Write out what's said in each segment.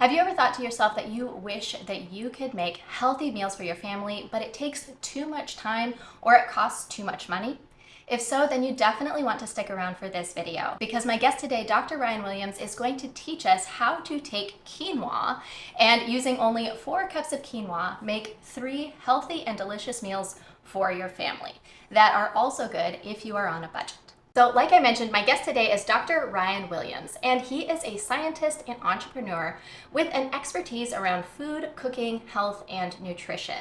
Have you ever thought to yourself that you wish that you could make healthy meals for your family, but it takes too much time or it costs too much money? If so, then you definitely want to stick around for this video because my guest today, Dr. Ryan Williams, is going to teach us how to take quinoa and using only 4 cups of quinoa, make 3 healthy and delicious meals for your family that are also good if you are on a budget. So like I mentioned, my guest today is Dr. Ryan Williams, and he is a scientist and entrepreneur with an expertise around food, cooking, health, and nutrition.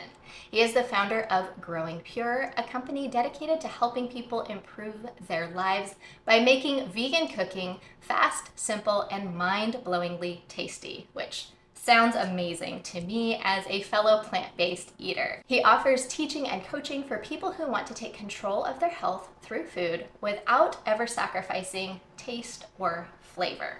He is the founder of Growing Pure, a company dedicated to helping people improve their lives by making vegan cooking fast, simple, and mind-blowingly tasty, which sounds amazing to me as a fellow plant-based eater. He offers teaching and coaching for people who want to take control of their health through food without ever sacrificing taste or flavor.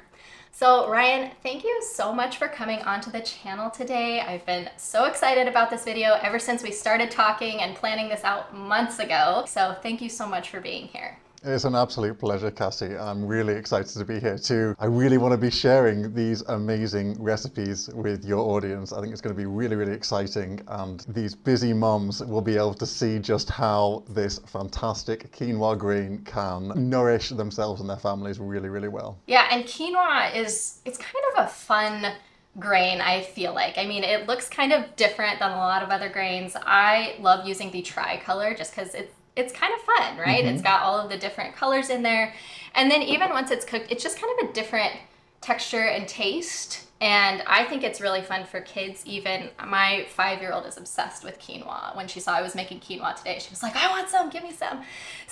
So Ryan, thank you so much for coming onto the channel today. I've been so excited about this video ever since we started talking and planning this out months ago. So thank you so much for being here. It's an absolute pleasure, Kassy. I'm really excited to be here too. I really want to be sharing these amazing recipes with your audience. I think it's going to be really, really exciting, and these busy moms will be able to see just how this fantastic quinoa grain can nourish themselves and their families really, really well. Yeah, and quinoa it's kind of a fun grain, I feel like. I mean, it looks kind of different than a lot of other grains. I love using the tricolor just because it's kind of fun, right? It's got all of the different colors in there. And then even once it's cooked, it's just kind of a different texture and taste. And I think it's really fun for kids. Even my 5-year-old is obsessed with quinoa. When she saw I was making quinoa today, she was like, I want some, give me some.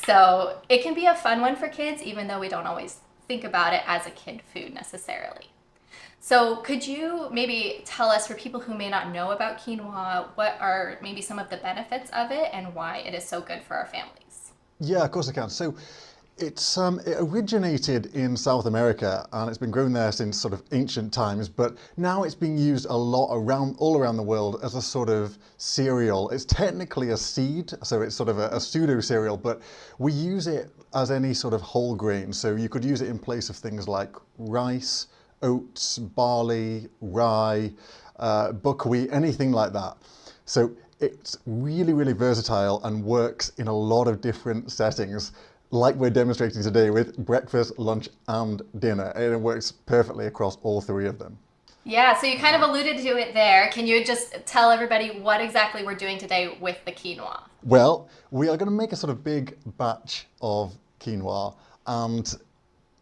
So it can be a fun one for kids, even though we don't always think about it as a kid food necessarily. So could you maybe tell us, for people who may not know about quinoa, what are maybe some of the benefits of it and why it is so good for our families? Yeah, of course I can. So it originated in South America, and it's been grown there since sort of ancient times, but now it's being used a lot all around the world as a sort of cereal. It's technically a seed, so it's sort of a pseudo cereal, but we use it as any sort of whole grain. So you could use it in place of things like rice, oats, barley, rye, buckwheat, anything like that. So it's really, really versatile and works in a lot of different settings, like we're demonstrating today with breakfast, lunch, and dinner. And it works perfectly across all 3 of them. Yeah, so you kind of alluded to it there. Can you just tell everybody what exactly we're doing today with the quinoa? Well, we are going to make a sort of big batch of quinoa, and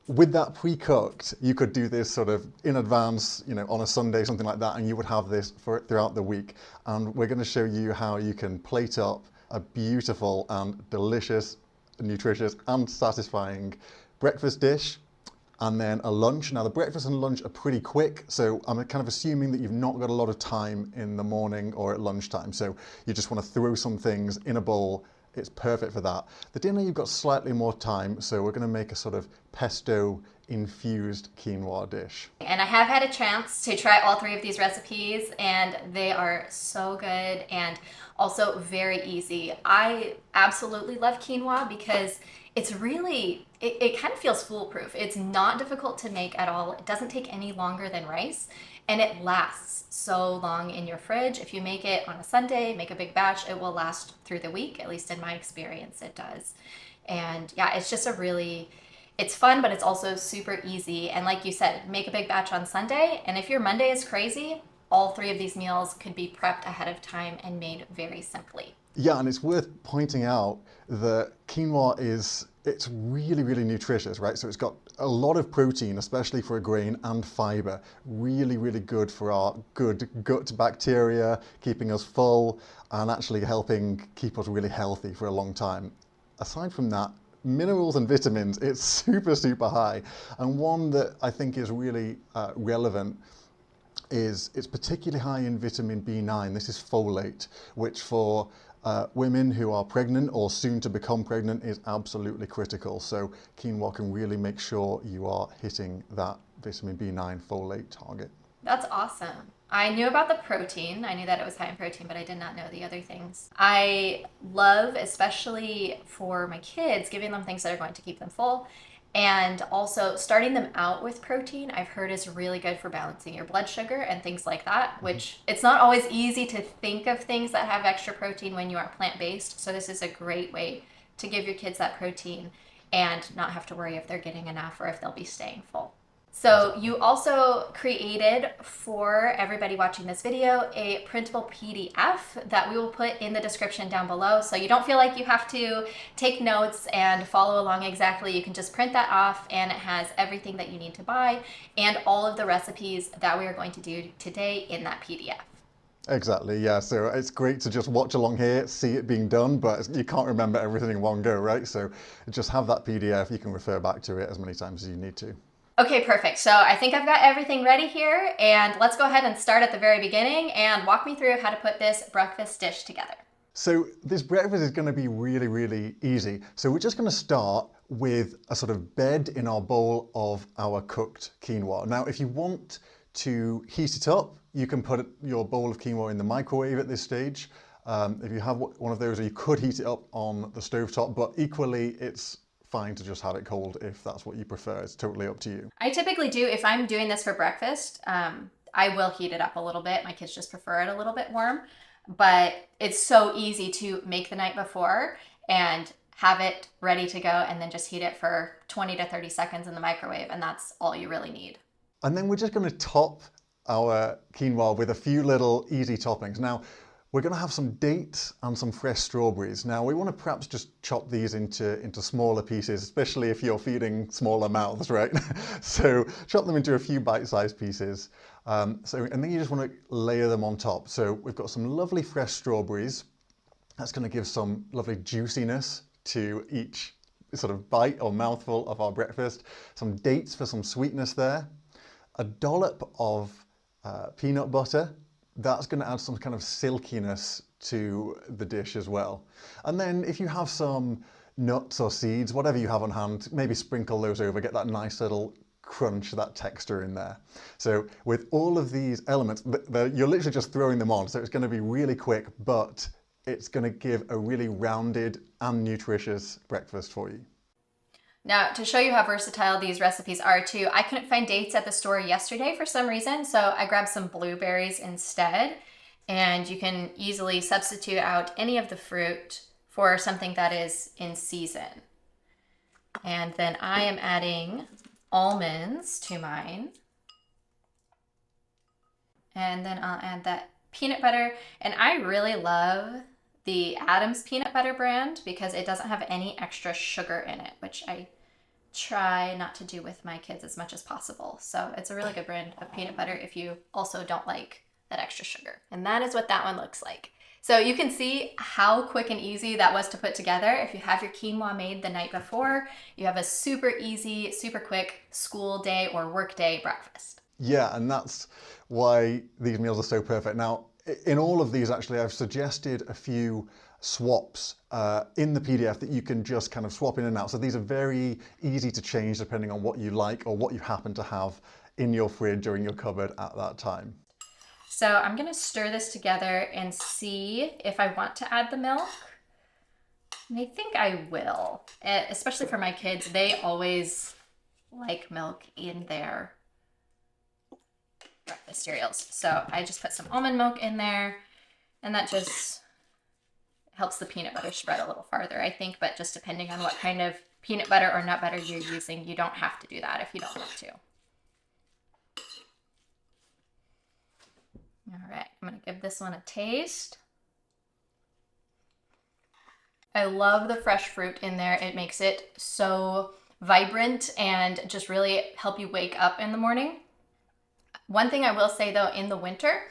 with that pre-cooked, you could do this sort of in advance, on a Sunday, something like that, and you would have this throughout the week. And we're going to show you how you can plate up a beautiful and delicious, nutritious and satisfying breakfast dish, and then a lunch. Now the breakfast and lunch are pretty quick, so I'm kind of assuming that you've not got a lot of time in the morning or at lunchtime. So you just want to throw some things in a bowl. It's perfect for that. The dinner, you've got slightly more time, so we're going to make a sort of pesto infused quinoa dish. And I have had a chance to try all 3 of these recipes, and they are so good and also very easy. I absolutely love quinoa because it's really, it kind of feels foolproof. It's not difficult to make at all. It doesn't take any longer than rice, and it lasts so long in your fridge. If you make it on a Sunday, make a big batch, it will last through the week. At least in my experience, it does. And yeah, it's just it's fun, but it's also super easy. And like you said, make a big batch on Sunday. And if your Monday is crazy, all 3 of these meals could be prepped ahead of time and made very simply. Yeah, and it's worth pointing out that quinoa it's really, really nutritious, right? So it's got a lot of protein, especially for a grain, and fiber. Really, really good for our good gut bacteria, keeping us full, and actually helping keep us really healthy for a long time. Aside from that, minerals and vitamins, it's super, super high. And one that I think is really relevant is it's particularly high in vitamin B9. This is folate, which for women who are pregnant or soon to become pregnant is absolutely critical. So quinoa can really make sure you are hitting that vitamin B9 folate target. That's awesome. I knew about the protein. I knew that it was high in protein, but I did not know the other things. I love, especially for my kids, giving them things that are going to keep them full. And also starting them out with protein, I've heard is really good for balancing your blood sugar and things like that, which it's not always easy to think of things that have extra protein when you are plant-based. So this is a great way to give your kids that protein and not have to worry if they're getting enough or if they'll be staying full. So you also created for everybody watching this video a printable PDF that we will put in the description down below. So you don't feel like you have to take notes and follow along exactly. You can just print that off and it has everything that you need to buy and all of the recipes that we are going to do today in that PDF. Exactly, yeah. So it's great to just watch along here, see it being done, but you can't remember everything in one go, right? So just have that PDF. You can refer back to it as many times as you need to. Okay, perfect. So I think I've got everything ready here, and let's go ahead and start at the very beginning and walk me through how to put this breakfast dish together. So this breakfast is going to be really, really easy. So we're just going to start with a sort of bed in our bowl of our cooked quinoa. Now, if you want to heat it up, you can put your bowl of quinoa in the microwave at this stage. If you have one of those, or you could heat it up on the stovetop, but equally it's fine to just have it cold if that's what you prefer. It's totally up to you. I typically do, if I'm doing this for breakfast, I will heat it up a little bit. My kids just prefer it a little bit warm, but it's so easy to make the night before and have it ready to go and then just heat it for 20 to 30 seconds in the microwave, and that's all you really need. And then we're just going to top our quinoa with a few little easy toppings. Now, we're going to have some dates and some fresh strawberries. Now, we want to perhaps just chop these into smaller pieces, especially if you're feeding smaller mouths, right? So chop them into a few bite-sized pieces. And then you just want to layer them on top. So we've got some lovely fresh strawberries. That's going to give some lovely juiciness to each sort of bite or mouthful of our breakfast. Some dates for some sweetness there. A dollop of peanut butter. That's going to add some kind of silkiness to the dish as well. And then if you have some nuts or seeds, whatever you have on hand, maybe sprinkle those over, get that nice little crunch, that texture in there. So with all of these elements, you're literally just throwing them on, so it's going to be really quick, but it's going to give a really rounded and nutritious breakfast for you. Now, to show you how versatile these recipes are too, I couldn't find dates at the store yesterday for some reason, so I grabbed some blueberries instead. And you can easily substitute out any of the fruit for something that is in season. And then I am adding almonds to mine. And then I'll add that peanut butter. And I really love the Adams peanut butter brand because it doesn't have any extra sugar in it, which I try not to do with my kids as much as possible. So it's a really good brand of peanut butter if you also don't like that extra sugar. And that is what that one looks like. So you can see how quick and easy that was to put together. If you have your quinoa made the night before, you have a super easy, super quick school day or work day breakfast. Yeah, and that's why these meals are so perfect. Now, in all of these, actually, I've suggested a few swaps in the PDF that you can just kind of swap in and out. So these are very easy to change depending on what you like or what you happen to have in your fridge or in your cupboard at that time. So I'm going to stir this together and see if I want to add the milk. And I think I will, especially for my kids. They always like milk in their breakfast cereals. So I just put some almond milk in there, and that just helps the peanut butter spread a little farther, I think. But just depending on what kind of peanut butter or nut butter you're using, you don't have to do that if you don't want to. All right, I'm going to give this one a taste. I love the fresh fruit in there. It makes it so vibrant and just really help you wake up in the morning. One thing I will say though, in the winter,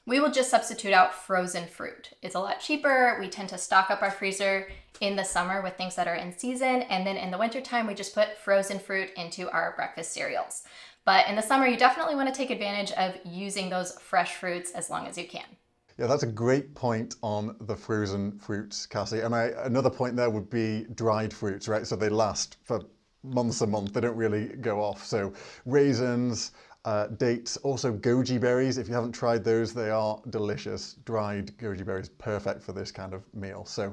we will just substitute out frozen fruit. It's a lot cheaper. We tend to stock up our freezer in the summer with things that are in season. And then in the wintertime, we just put frozen fruit into our breakfast cereals. But in the summer, you definitely want to take advantage of using those fresh fruits as long as you can. Yeah, that's a great point on the frozen fruits, Kassy. And another point there would be dried fruits, right? So they last for months and months. They don't really go off. So raisins, dates, also goji berries. If you haven't tried those, they are delicious. Dried goji berries, perfect for this kind of meal. So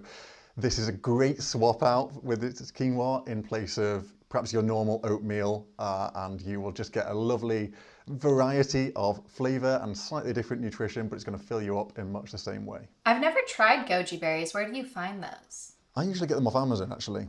this is a great swap out with its quinoa in place of perhaps your normal oatmeal, and you will just get a lovely variety of flavor and slightly different nutrition, but it's going to fill you up in much the same way. I've never tried goji berries. Where do you find those? I usually get them off Amazon, actually.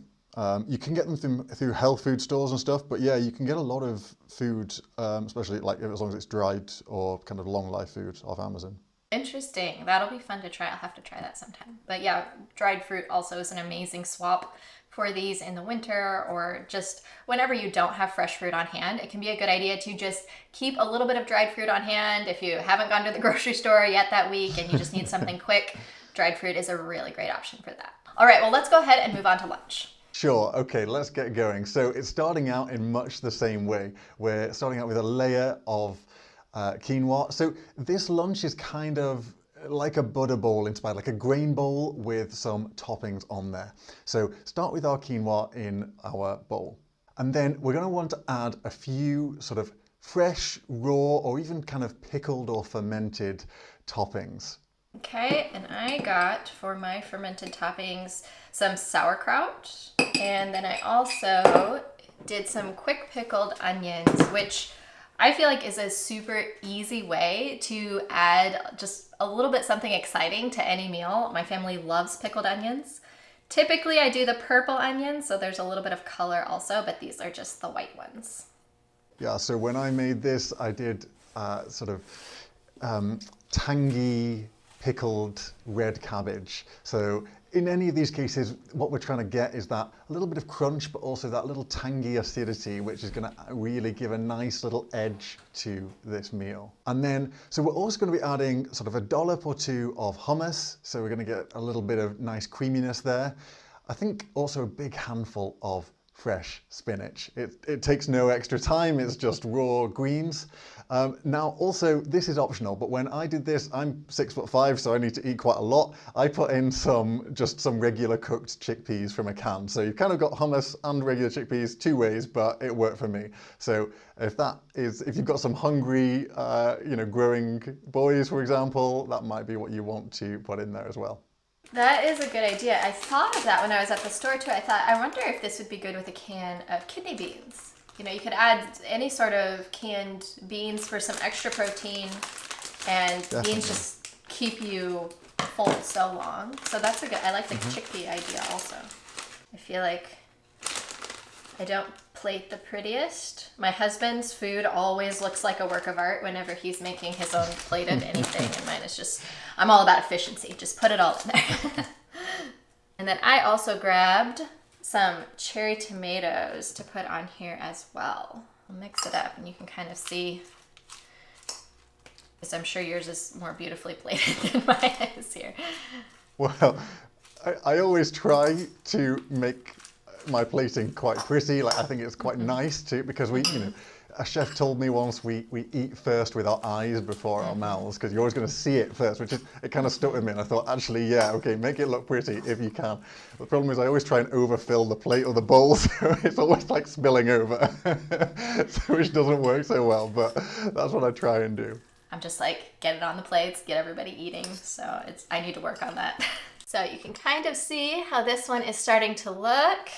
You can get them through health food stores and stuff, but yeah, you can get a lot of food, especially like as long as it's dried or kind of long life food, off Amazon. Interesting. That'll be fun to try. I'll have to try that sometime. But yeah, dried fruit also is an amazing swap for these in the winter, or just whenever you don't have fresh fruit on hand. It can be a good idea to just keep a little bit of dried fruit on hand if you haven't gone to the grocery store yet that week and you just need something quick. Dried fruit is a really great option for that. All right, well, let's go ahead and move on to lunch. Sure, okay, let's get going. So it's starting out in much the same way. We're starting out with a layer of quinoa. So this lunch is kind of like a butter bowl inspired, like a grain bowl with some toppings on there. So start with our quinoa in our bowl. And then we're going to want to add a few sort of fresh, raw, or even kind of pickled or fermented toppings. Okay, and I got for my fermented toppings some sauerkraut, and then I also did some quick pickled onions, which I feel like is a super easy way to add just a little bit something exciting to any meal. My family loves pickled onions. Typically I do the purple onions, so there's a little bit of color also, but these are just the white ones. Yeah, so when I made this, I did sort of tangy pickled red cabbage. So in any of these cases, what we're trying to get is that a little bit of crunch, but also that little tangy acidity, which is going to really give a nice little edge to this meal. And then, so we're also going to be adding sort of a dollop or two of hummus. So we're going to get a little bit of nice creaminess there. I think also a big handful of fresh spinach. It takes no extra time, it's just raw greens. Now also, this is optional, but when I did this, I'm 6'5", so I need to eat quite a lot. I put in just some regular cooked chickpeas from a can. So you've kind of got hummus and regular chickpeas two ways, but it worked for me. So if you've got some hungry, growing boys, for example, that might be what you want to put in there as well. That is a good idea. I thought of that when I was at the store too. I thought, I wonder if this would be good with a can of kidney beans. You know, you could add any sort of canned beans for some extra protein, and Definitely. Beans just keep you full so long. So that's I like the chickpea idea also. I feel like I don't plate the prettiest. My husband's food always looks like a work of art whenever he's making his own plated anything, and mine is just, I'm all about efficiency. Just put it all in there. And then I also grabbed some cherry tomatoes to put on here as well. I'll mix it up and you can kind of see, because I'm sure yours is more beautifully plated than mine is here. Well, I always try to make my plating quite pretty. Like, I think it's quite nice too, because a chef told me once we eat first with our eyes before our mouths, because you're always going to see it first, it kind of stuck with me, and I thought, actually, yeah, okay, make it look pretty if you can. The problem is I always try and overfill the plate or the bowl, so it's always like spilling over, which doesn't work so well, but that's what I try and do. I'm just like, get it on the plates, get everybody eating, so I need to work on that. So you can kind of see how this one is starting to look,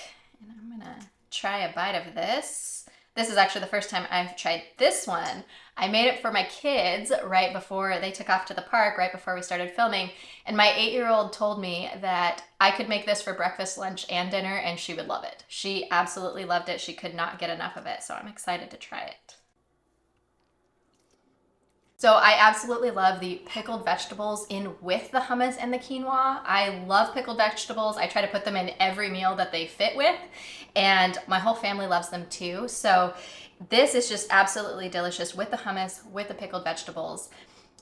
and I'm gonna try a bite of this. This is actually the first time I've tried this one. I made it for my kids right before they took off to the park, right before we started filming, and my 8-year-old told me that I could make this for breakfast, lunch, and dinner, and she would love it. She absolutely loved it. She could not get enough of it, so I'm excited to try it. So I absolutely love the pickled vegetables in with the hummus and the quinoa. I love pickled vegetables. I try to put them in every meal that they fit with, and my whole family loves them too. So this is just absolutely delicious with the hummus, with the pickled vegetables.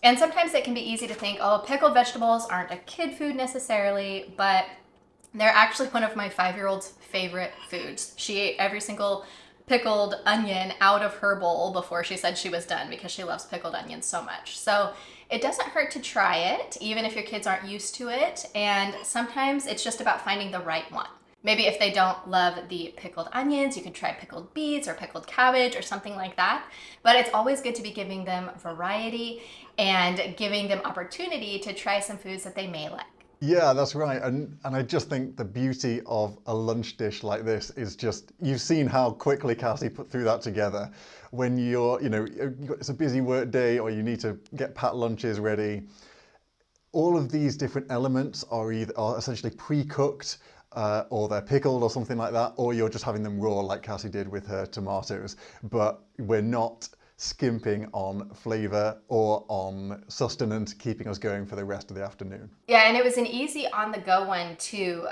And sometimes it can be easy to think, oh, pickled vegetables aren't a kid food necessarily, but they're actually one of my 5-year-old's favorite foods. She ate every single pickled onion out of her bowl before she said she was done, because she loves pickled onions so much. So it doesn't hurt to try it, even if your kids aren't used to it. And sometimes it's just about finding the right one. Maybe if they don't love the pickled onions, you can try pickled beets or pickled cabbage or something like that. But it's always good to be giving them variety and giving them opportunity to try some foods that they may like. Yeah, that's right. And I just think the beauty of a lunch dish like this is just, you've seen how quickly Kassy put through that together. When it's a busy work day or you need to get packed lunches ready, all of these different elements are essentially pre-cooked, or they're pickled or something like that, or you're just having them raw like Kassy did with her tomatoes. But we're not skimping on flavour or on sustenance, keeping us going for the rest of the afternoon. Yeah, and it was an easy on-the-go one too.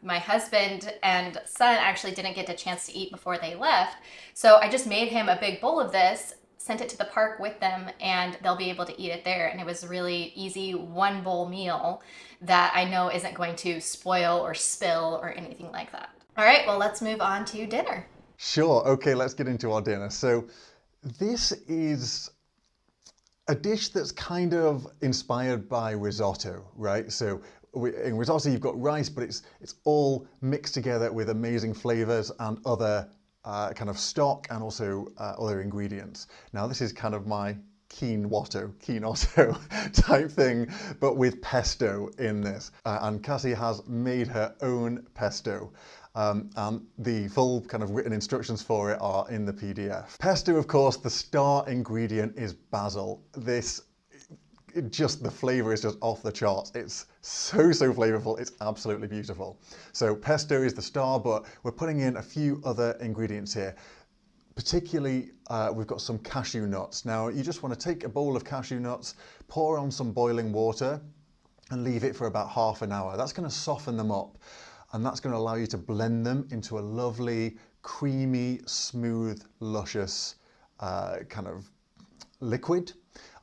My husband and son actually didn't get a chance to eat before they left, so I just made him a big bowl of this, sent it to the park with them, and they'll be able to eat it there. And it was a really easy one bowl meal that I know isn't going to spoil or spill or anything like that. All right, well, let's move on to dinner. Sure, okay, let's get into our dinner. So this is a dish that's kind of inspired by risotto, right? So in risotto you've got rice, but it's all mixed together with amazing flavors and other kind of stock and also other ingredients. Now this is kind of my quinoa type thing, but with pesto in this. And Kassy has made her own pesto. And the full kind of written instructions for it are in the PDF. Pesto, of course, the star ingredient is basil. The flavor is just off the charts. It's so flavorful. It's absolutely beautiful. So pesto is the star, but we're putting in a few other ingredients here. Particularly, we've got some cashew nuts. Now, you just want to take a bowl of cashew nuts, pour on some boiling water, and leave it for about half an hour. That's going to soften them up. And that's going to allow you to blend them into a lovely, creamy, smooth, luscious kind of liquid.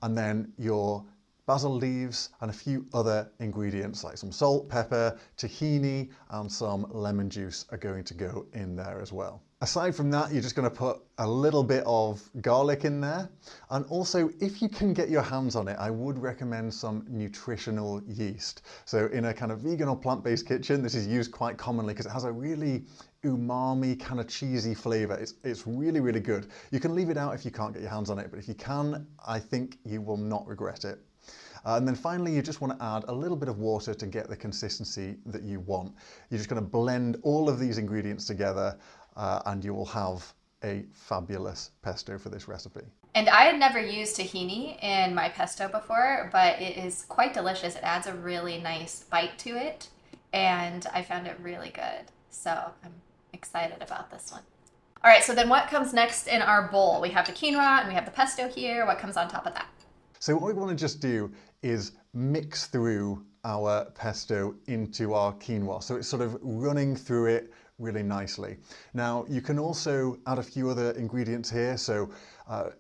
And then your basil leaves and a few other ingredients like some salt, pepper, tahini, and some lemon juice are going to go in there as well. Aside from that, you're just going to put a little bit of garlic in there. And also, if you can get your hands on it, I would recommend some nutritional yeast. So in a kind of vegan or plant-based kitchen, this is used quite commonly because it has a really umami, kind of cheesy flavor. It's really, really good. You can leave it out if you can't get your hands on it, but if you can, I think you will not regret it. And then finally, you just want to add a little bit of water to get the consistency that you want. You're just going to blend all of these ingredients together and you will have a fabulous pesto for this recipe. And I had never used tahini in my pesto before, but it is quite delicious. It adds a really nice bite to it, and I found it really good. So I'm excited about this one. All right, so then what comes next in our bowl? We have the quinoa and we have the pesto here. What comes on top of that? So what we want to just do is mix through our pesto into our quinoa. So it's sort of running through it really nicely. Now you can also add a few other ingredients here. So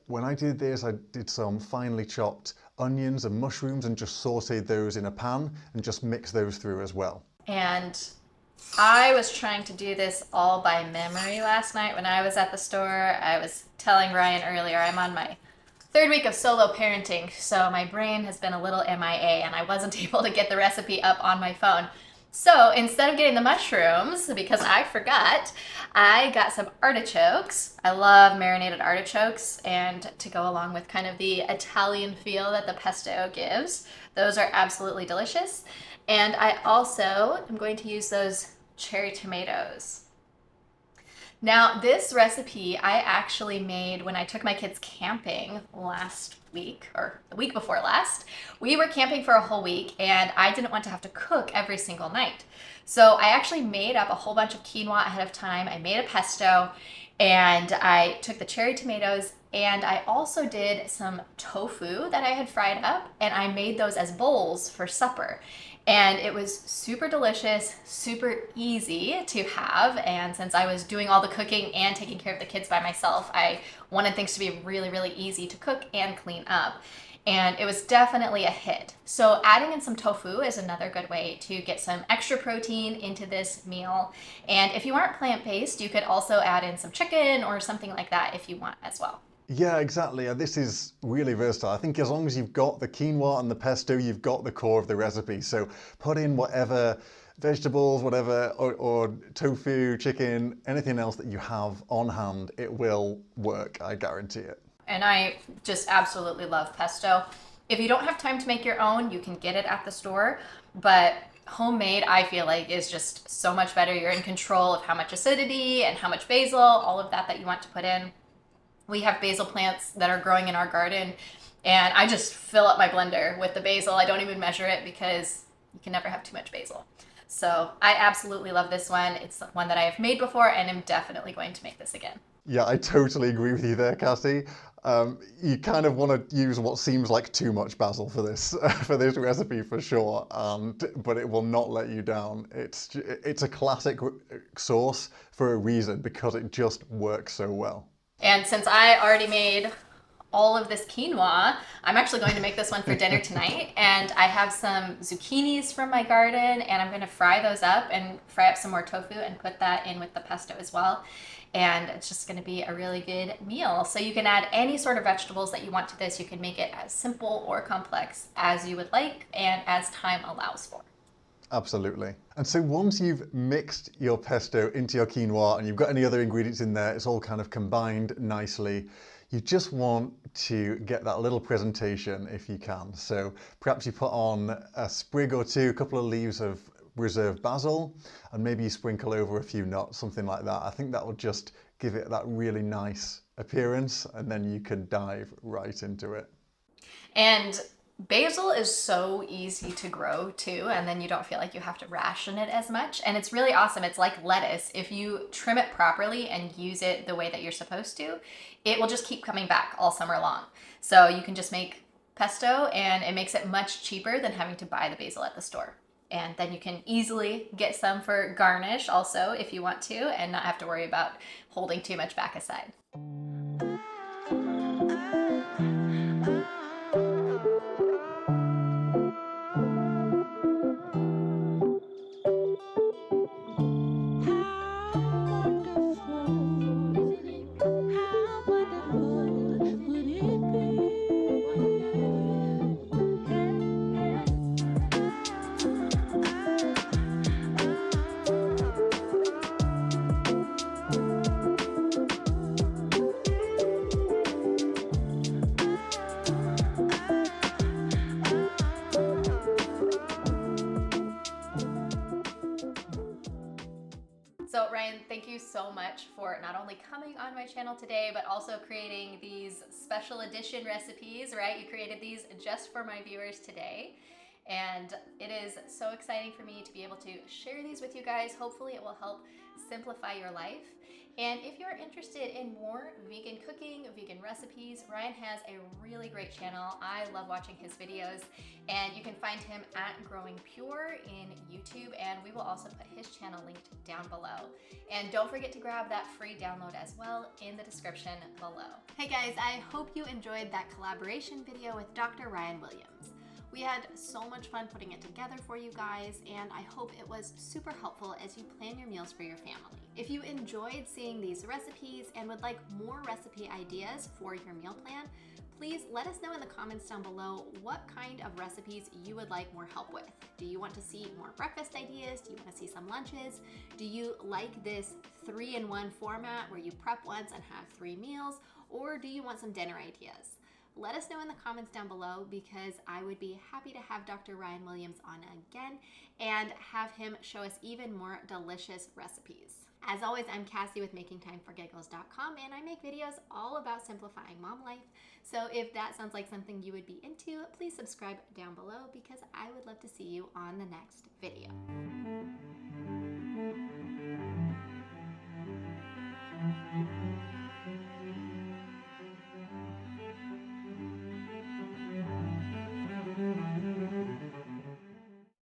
when I did this, I did some finely chopped onions and mushrooms and just sauteed those in a pan and just mixed those through as well. And I was trying to do this all by memory last night when I was at the store. I was telling Ryan earlier, I'm on my third week of solo parenting, so my brain has been a little MIA and I wasn't able to get the recipe up on my phone. So instead of getting the mushrooms, because I forgot, I got some artichokes. I love marinated artichokes, and to go along with kind of the Italian feel that the pesto gives. Those are absolutely delicious. And I also am going to use those cherry tomatoes. Now, this recipe I actually made when I took my kids camping last week, or the week before last. We were camping for a whole week and I didn't want to have to cook every single night. So I actually made up a whole bunch of quinoa ahead of time. I made a pesto and I took the cherry tomatoes, and I also did some tofu that I had fried up, and I made those as bowls for supper. And it was super delicious, super easy to have. And since I was doing all the cooking and taking care of the kids by myself, I wanted things to be really, really easy to cook and clean up. And it was definitely a hit. So adding in some tofu is another good way to get some extra protein into this meal. And if you aren't plant-based, you could also add in some chicken or something like that if you want as well. Yeah, exactly. This is really versatile. I think as long as you've got the quinoa and the pesto, you've got the core of the recipe. So put in whatever vegetables, whatever, or tofu, chicken, anything else that you have on hand, it will work, I guarantee it. And I just absolutely love pesto. If you don't have time to make your own, you can get it at the store, but Homemade, I feel like, is just so much better. You're in control of how much acidity and how much basil, all of that you want to put in. We have basil plants that are growing in our garden, and I just fill up my blender with the basil. I don't even measure it because you can never have too much basil. So I absolutely love this one. It's one that I have made before and am definitely going to make this again. Yeah, I totally agree with you there, Kassy. You kind of want to use what seems like too much basil for this for this recipe for sure, but it will not let you down. It's a classic sauce for a reason because it just works so well. And since I already made all of this quinoa, I'm actually going to make this one for dinner tonight. And I have some zucchinis from my garden, and I'm going to fry those up and fry up some more tofu and put that in with the pesto as well. And it's just going to be a really good meal. So you can add any sort of vegetables that you want to this. You can make it as simple or complex as you would like and as time allows for. Absolutely. And so once you've mixed your pesto into your quinoa and you've got any other ingredients in there, it's all kind of combined nicely. You just want to get that little presentation if you can. So perhaps you put on a sprig or two, a couple of leaves of reserved basil, and maybe you sprinkle over a few nuts, something like that. I think that will just give it that really nice appearance, and then you can dive right into it. And basil is so easy to grow too, and then you don't feel like you have to ration it as much. And it's really awesome. It's like lettuce. If you trim it properly and use it the way that you're supposed to, it will just keep coming back all summer long. So you can just make pesto, and it makes it much cheaper than having to buy the basil at the store. And then you can easily get some for garnish also if you want to, and not have to worry about holding too much back aside. So Ryan, thank you so much for not only coming on my channel today, but also creating these special edition recipes, right? You created these just for my viewers today. And it is so exciting for me to be able to share these with you guys. Hopefully it will help simplify your life. And if you're interested in more vegan cooking, vegan recipes, Ryan has a really great channel. I love watching his videos, and you can find him at Growing Pure in YouTube, and we will also put his channel linked down below. And don't forget to grab that free download as well in the description below. Hey guys, I hope you enjoyed that collaboration video with Dr. Ryan Williams. We had so much fun putting it together for you guys, and I hope it was super helpful as you plan your meals for your family. If you enjoyed seeing these recipes and would like more recipe ideas for your meal plan, please let us know in the comments down below what kind of recipes you would like more help with. Do you want to see more breakfast ideas? Do you want to see some lunches? Do you like this 3-in-1 format where you prep once and have 3 meals? Or do you want some dinner ideas? Let us know in the comments down below, because I would be happy to have Dr. Ryan Williams on again and have him show us even more delicious recipes. As always, I'm Kassy with MakingTimeForGiggles.com, and I make videos all about simplifying mom life. So if that sounds like something you would be into, please subscribe down below, because I would love to see you on the next video.